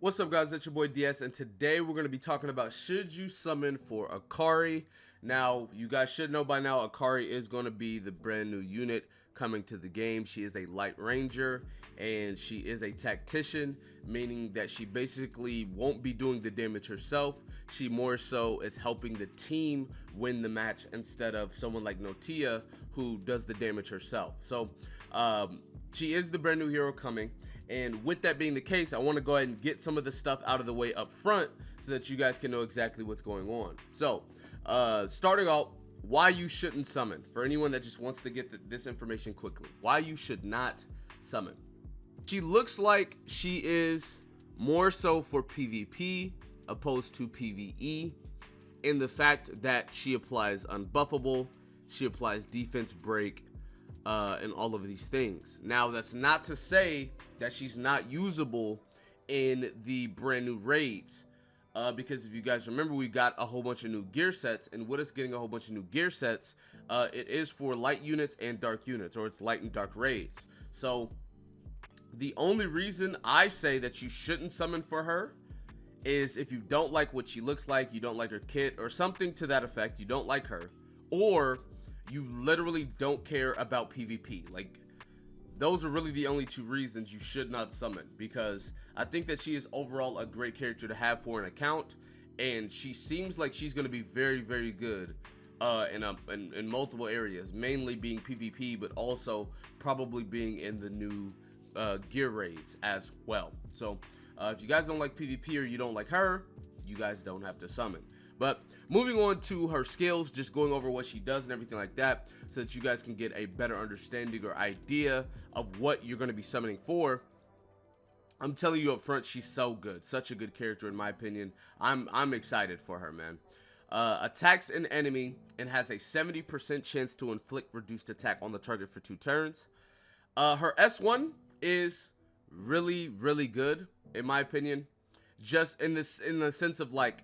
What's up, guys? It's your boy DS, and today we're going to be talking about should you summon for Akari. Now, you guys should know by now, Akari is going to be the brand new unit coming to the game. She is a light ranger, and she is a tactician, meaning that she basically won't be doing the damage herself. She more so is helping the team win the match instead of someone like Notia, who does the damage herself. So, she is the brand new hero coming. And with that being the case, I want to go ahead and get some of the stuff out of the way up front so that you guys can know exactly what's going on. So, starting out, why you shouldn't summon. For anyone that just wants to get this information quickly. Why you should not summon. She looks like she is more so for PvP opposed to PvE. In the fact that she applies unbuffable, she applies defense break, and all of these things. Now, that's not to say that she's not usable in the brand new raids, because if you guys remember, we got a whole bunch of new gear sets, and with us getting a whole bunch of new gear sets, it is for light units and dark units, or it's light and dark raids. So the only reason I say that you shouldn't summon for her is if you don't like what she looks like, you don't like her kit, or something to that effect, you don't like her, or you literally don't care about PvP. Like, those are really the only two reasons you should not summon, because I think that she is overall a great character to have for an account, and she seems like she's going to be very, very good in multiple areas, mainly being PvP, but also probably being in the new gear raids as well. So if you guys don't like PvP or you don't like her, you guys don't have to summon. But moving on to her skills, just going over what she does and everything like that, so that you guys can get a better understanding or idea of what you're going to be summoning for. I'm telling you up front, she's so good, such a good character in my opinion. I'm excited for her, man. Attacks an enemy and has a 70% chance to inflict reduced attack on the target for 2 turns. Her S1 is really, really good in my opinion. Just in the sense of, like,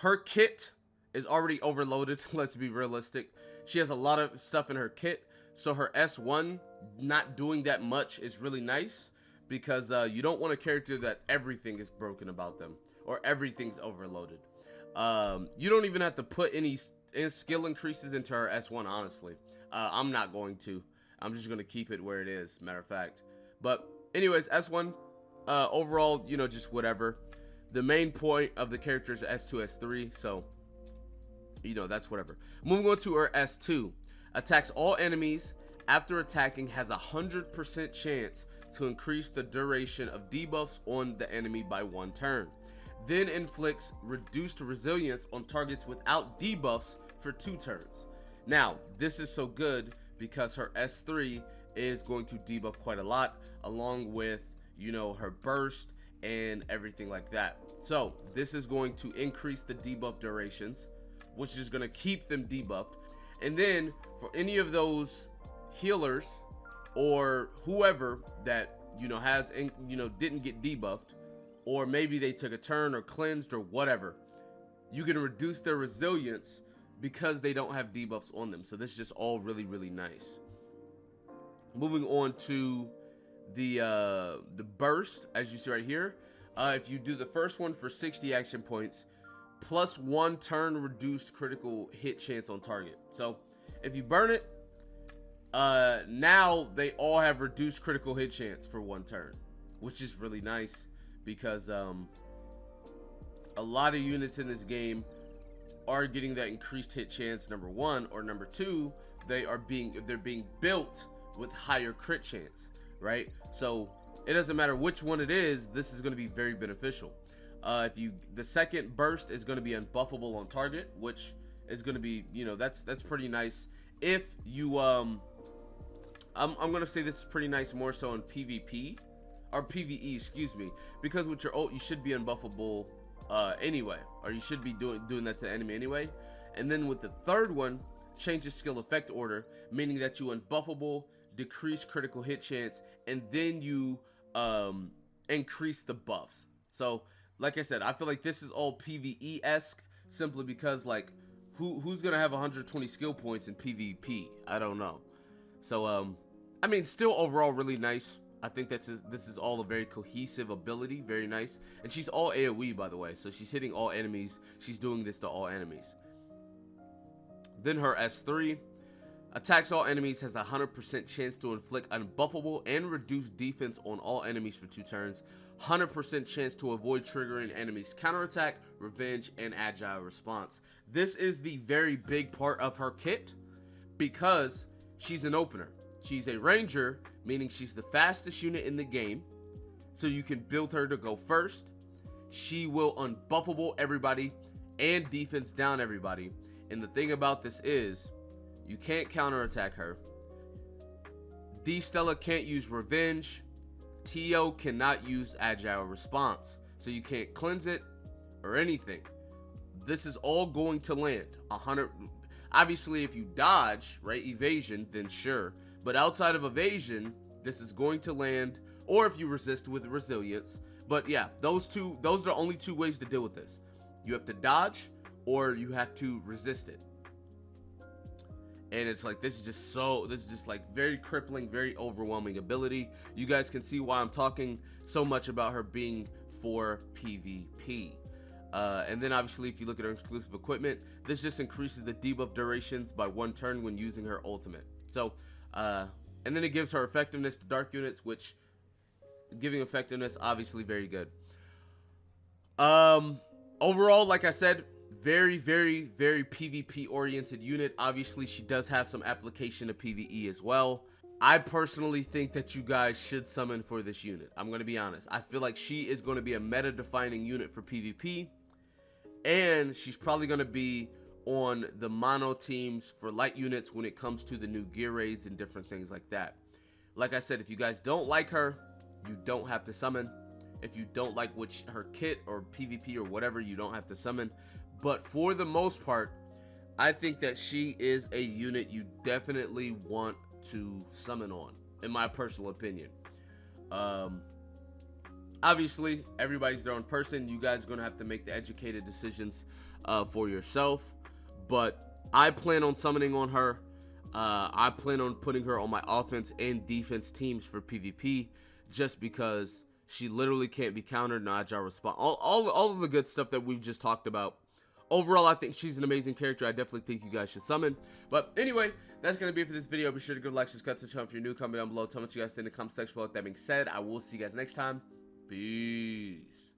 her kit is already overloaded. Let's be realistic. She has a lot of stuff in her kit, so her S1 not doing that much is really nice, because you don't want a character that everything is broken about them or everything's overloaded. You don't even have to put any skill increases into her S1, honestly. I'm not going to. I'm just going to keep it where it is, matter of fact. But anyways, S1, overall, you know, just whatever. The main point of the character is S2, S3, so, you know, that's whatever. Moving on to her S2. Attacks all enemies. After attacking, has a 100% chance to increase the duration of debuffs on the enemy by 1 turn. Then inflicts reduced resilience on targets without debuffs for 2 turns. Now, this is so good because her S3 is going to debuff quite a lot, along with, you know, her burst and everything like that. So this is going to increase the debuff durations, which is going to keep them debuffed. And then for any of those healers or whoever that, you know, has, you know, didn't get debuffed, or maybe they took a turn or cleansed or whatever, you can reduce their resilience because they don't have debuffs on them. So this is just all really, really nice. Moving on to the burst, as you see right here. If you do the first one for 60 action points, plus 1 turn reduced critical hit chance on target. So if you burn it, now they all have reduced critical hit chance for 1 turn, which is really nice, because a lot of units in this game are getting that increased hit chance, number 1, or number 2, they're being built with higher crit chance, right? So it doesn't matter which one it is, this is going to be very beneficial. The second burst is going to be unbuffable on target, which is going to be, you know, that's pretty nice. If you I'm going to say this is pretty nice more so in PvP or PvE, excuse me, because with your ult you should be unbuffable anyway, or you should be doing that to the enemy anyway. And then with the third one, changes skill effect order, meaning that you unbuffable, decrease critical hit chance, and then you increase the buffs. So like I said, I feel like this is all PvE-esque, simply because, like, who's gonna have 120 skill points in PvP? I don't know. So I mean, still overall really nice. I think this is all a very cohesive ability, very nice. And she's all AoE, by the way, so she's hitting all enemies. She's doing this to all enemies. Then her S3. Attacks all enemies, has a 100% chance to inflict unbuffable and reduce defense on all enemies for 2 turns. 100% chance to avoid triggering enemies' counterattack, revenge, and agile response. This is the very big part of her kit because she's an opener. She's a ranger, meaning she's the fastest unit in the game, so you can build her to go first. She will unbuffable everybody and defense down everybody. And the thing about this is, you can't counterattack her. D-Stella can't use revenge. Tio cannot use agile response. So you can't cleanse it or anything. This is all going to land 100. Obviously, if you dodge, right, evasion, then sure. But outside of evasion, this is going to land, or if you resist with resilience. But yeah, those are the only 2 ways to deal with this. You have to dodge, or you have to resist it. And it's like, this is just like very crippling, very overwhelming ability. You guys can see why I'm talking so much about her being for PvP. And then obviously, if you look at her exclusive equipment, this just increases the debuff durations by 1 turn when using her ultimate. So, and then it gives her effectiveness to dark units, which giving effectiveness, obviously very good. Overall, like I said, very, very, very PvP oriented unit. Obviously, she does have some application to PvE as well. I personally think that you guys should summon for this unit. I'm going to be honest. I feel like she is going to be a meta defining unit for PvP. And she's probably going to be on the mono teams for light units when it comes to the new gear raids and different things like that. Like I said, if you guys don't like her, you don't have to summon. If you don't like her kit or PvP or whatever, you don't have to summon. But for the most part, I think that she is a unit you definitely want to summon on, in my personal opinion. Obviously, everybody's their own person. You guys are going to have to make the educated decisions for yourself. But I plan on summoning on her. I plan on putting her on my offense and defense teams for PvP, just because she literally can't be countered, no agile response, all of the good stuff that we've just talked about. Overall, I think she's an amazing character. I definitely think you guys should summon. But anyway, that's going to be it for this video. Be sure to give a like, subscribe to the channel if you're new. Comment down below. Tell me what you guys think in the comment section below. With that being said, I will see you guys next time. Peace.